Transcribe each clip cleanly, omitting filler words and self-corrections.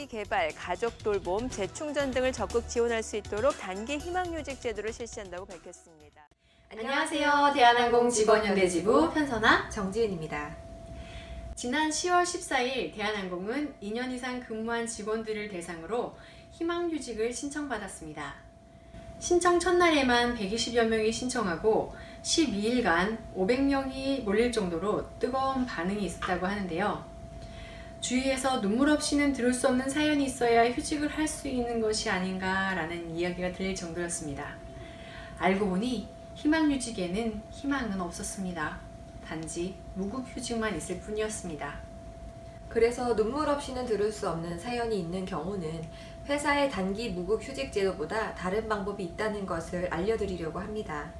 개발, 가족 돌봄, 재충전 등을 적극 지원할 수 있도록 단기 희망휴직 제도를 실시한다고 밝혔습니다. 안녕하세요. 대한항공 직원연대지부 편선아 정지은입니다. 지난 10월 14일 대한항공은 2년 이상 근무한 직원들을 대상으로 희망휴직을 신청받았습니다. 신청 첫날에만 120여 명이 신청하고 12일간 500명이 몰릴 정도로 뜨거운 반응이 있었다고 하는데요. 주위에서 눈물 없이는 들을 수 없는 사연이 있어야 휴직을 할 수 있는 것이 아닌가라는 이야기가 들릴 정도였습니다. 알고 보니 희망휴직에는 희망은 없었습니다. 단지 무급휴직만 있을 뿐이었습니다. 그래서 눈물 없이는 들을 수 없는 사연이 있는 경우는 회사의 단기 무급휴직 제도보다 다른 방법이 있다는 것을 알려드리려고 합니다.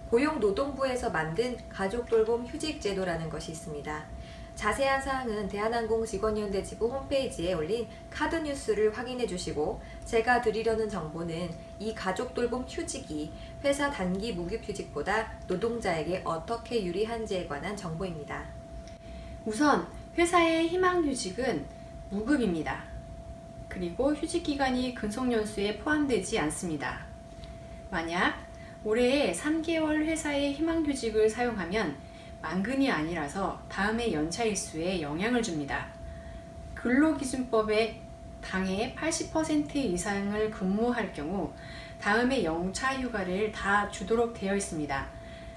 고용노동부에서 만든 가족돌봄 휴직 제도라는 것이 있습니다. 자세한 사항은 대한항공 직원연대지부 홈페이지에 올린 카드 뉴스를 확인해 주시고, 제가 드리려는 정보는 이 가족돌봄 휴직이 회사 단기 무급휴직보다 노동자에게 어떻게 유리한지에 관한 정보입니다. 우선 회사의 희망휴직은 무급입니다. 그리고 휴직기간이 근속연수에 포함되지 않습니다. 만약 올해 3개월 회사의 희망휴직을 사용하면 만근이 아니라서 다음해 연차일수에 영향을 줍니다. 근로기준법에 당해 80% 이상을 근무할 경우 다음해 연차휴가를 다 주도록 되어 있습니다.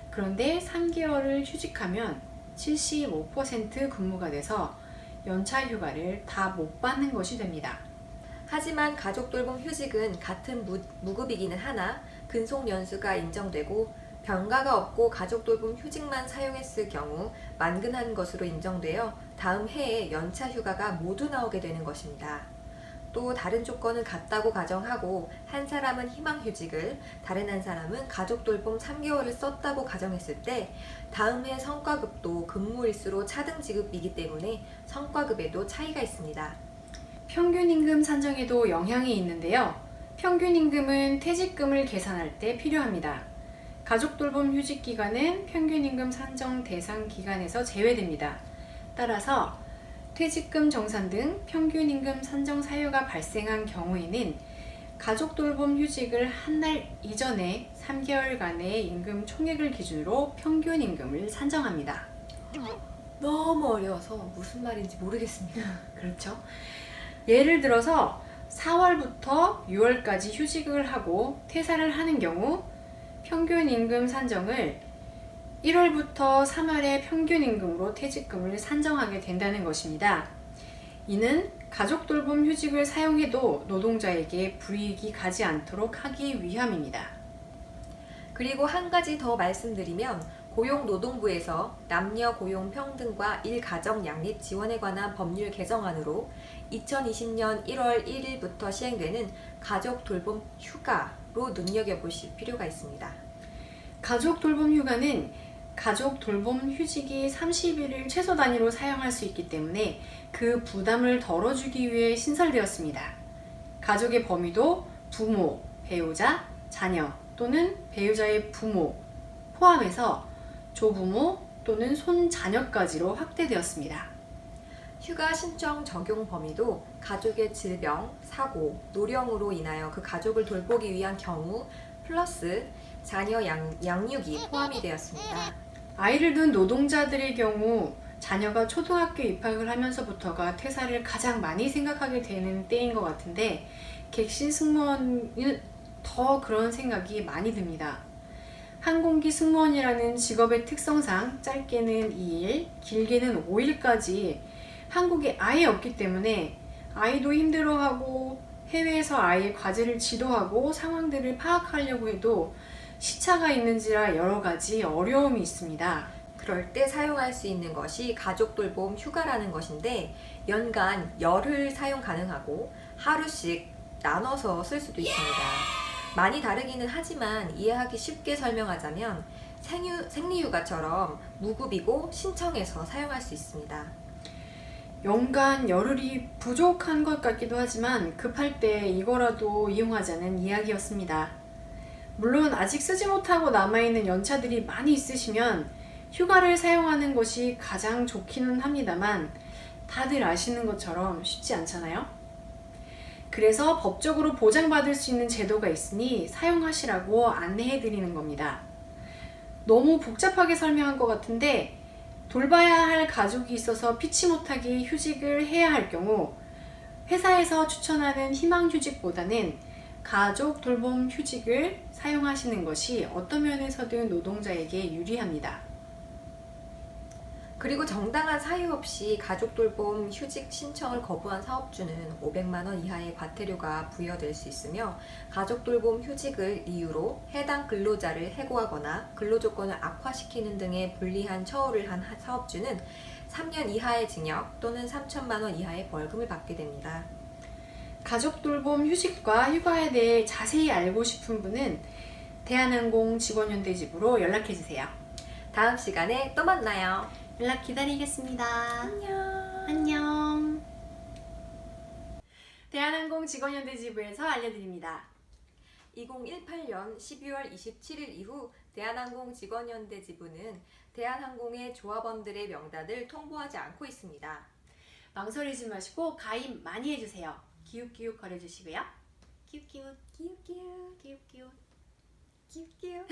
그런데 3개월을 휴직하면 75% 근무가 돼서 연차휴가를 다 못 받는 것이 됩니다. 하지만 가족돌봄 휴직은 같은 무급이기는 하나 근속연수가 인정되고, 병가가 없고 가족돌봄 휴직만 사용했을 경우 만근한 것으로 인정되어 다음 해에 연차휴가가 모두 나오게 되는 것입니다. 또 다른 조건은 같다고 가정하고 한 사람은 희망휴직을, 다른 한 사람은 가족돌봄 3개월을 썼다고 가정했을 때 다음 해 성과급도 근무일수로 차등 지급이기 때문에 성과급에도 차이가 있습니다. 평균임금 산정에도 영향이 있는데요. 평균임금은 퇴직금을 계산할 때 필요합니다. 가족돌봄 휴직기간은 평균임금 산정 대상 기간에서 제외됩니다. 따라서 퇴직금 정산 등 평균임금 산정 사유가 발생한 경우에는 가족돌봄 휴직을 한 달 이전에 3개월간의 임금 총액을 기준으로 평균임금을 산정합니다. 너무 어려워서 무슨 말인지 모르겠습니다. 그렇죠? 예를 들어서 4월부터 6월까지 휴직을 하고 퇴사를 하는 경우 평균임금 산정을 1월부터 3월의 평균임금으로 퇴직금을 산정하게 된다는 것입니다. 이는 가족돌봄 휴직을 사용해도 노동자에게 불이익이 가지 않도록 하기 위함입니다. 그리고 한 가지 더 말씀드리면, 고용노동부에서 남녀 고용 평등과 일가정 양립 지원에 관한 법률 개정안으로 2020년 1월 1일부터 시행되는 가족돌봄 휴가로 눈여겨보실 필요가 있습니다. 가족돌봄 휴가는 가족돌봄 휴직이 30일을 최소 단위로 사용할 수 있기 때문에 그 부담을 덜어주기 위해 신설되었습니다. 가족의 범위도 부모, 배우자, 자녀 또는 배우자의 부모 포함해서 조부모 또는 손자녀까지로 확대되었습니다. 휴가 신청 적용 범위도 가족의 질병, 사고, 노령으로 인하여 그 가족을 돌보기 위한 경우 플러스 자녀 양육이 포함이 되었습니다. 아이를 둔 노동자들의 경우 자녀가 초등학교 입학을 하면서부터가 퇴사를 가장 많이 생각하게 되는 때인 것 같은데, 객신 승무원은 더 그런 생각이 많이 듭니다. 항공기 승무원이라는 직업의 특성상 짧게는 2일, 길게는 5일까지 한국에 아예 없기 때문에 아이도 힘들어하고 해외에서 아이의 과제를 지도하고 상황들을 파악하려고 해도 시차가 있는지라 여러 가지 어려움이 있습니다. 그럴 때 사용할 수 있는 것이 가족돌봄 휴가라는 것인데, 연간 열흘 사용 가능하고 하루씩 나눠서 쓸 수도 있습니다. 많이 다르기는 하지만 이해하기 쉽게 설명하자면 생리휴가처럼 무급이고 신청해서 사용할 수 있습니다. 연간 열흘이 부족한 것 같기도 하지만 급할 때 이거라도 이용하자는 이야기였습니다. 물론 아직 쓰지 못하고 남아있는 연차들이 많이 있으시면 휴가를 사용하는 것이 가장 좋기는 합니다만 다들 아시는 것처럼 쉽지 않잖아요. 그래서 법적으로 보장받을 수 있는 제도가 있으니 사용하시라고 안내해 드리는 겁니다. 너무 복잡하게 설명한 것 같은데 돌봐야 할 가족이 있어서 피치 못하게 휴직을 해야 할 경우 회사에서 추천하는 희망휴직보다는 가족 돌봄 휴직을 사용하시는 것이 어떤 면에서든 노동자에게 유리합니다. 그리고 정당한 사유 없이 가족 돌봄 휴직 신청을 거부한 사업주는 500만 원 이하의 과태료가 부여될 수 있으며 가족 돌봄 휴직을 이유로 해당 근로자를 해고하거나 근로조건을 악화시키는 등의 불리한 처우를 한 사업주는 3년 이하의 징역 또는 3천만 원 이하의 벌금을 받게 됩니다. 가족 돌봄 휴직과 휴가에 대해 자세히 알고 싶은 분은 대한항공 직원연대집으로 연락해 주세요. 다음 시간에 또 만나요. 연락 기다리겠습니다. 안녕. 안녕. 대한항공 직원연대지부에서 알려드립니다. 2018년 12월 27일 이후 대한항공 직원연대 지부는 대한항공의 조합원들의 명단을 통보하지 않고 있습니다. 망설이지 마시고 가입 많이 해주세요. 기웃기웃 거려주시고요. 기웃기웃 기웃기웃 기웃기웃 기웃기웃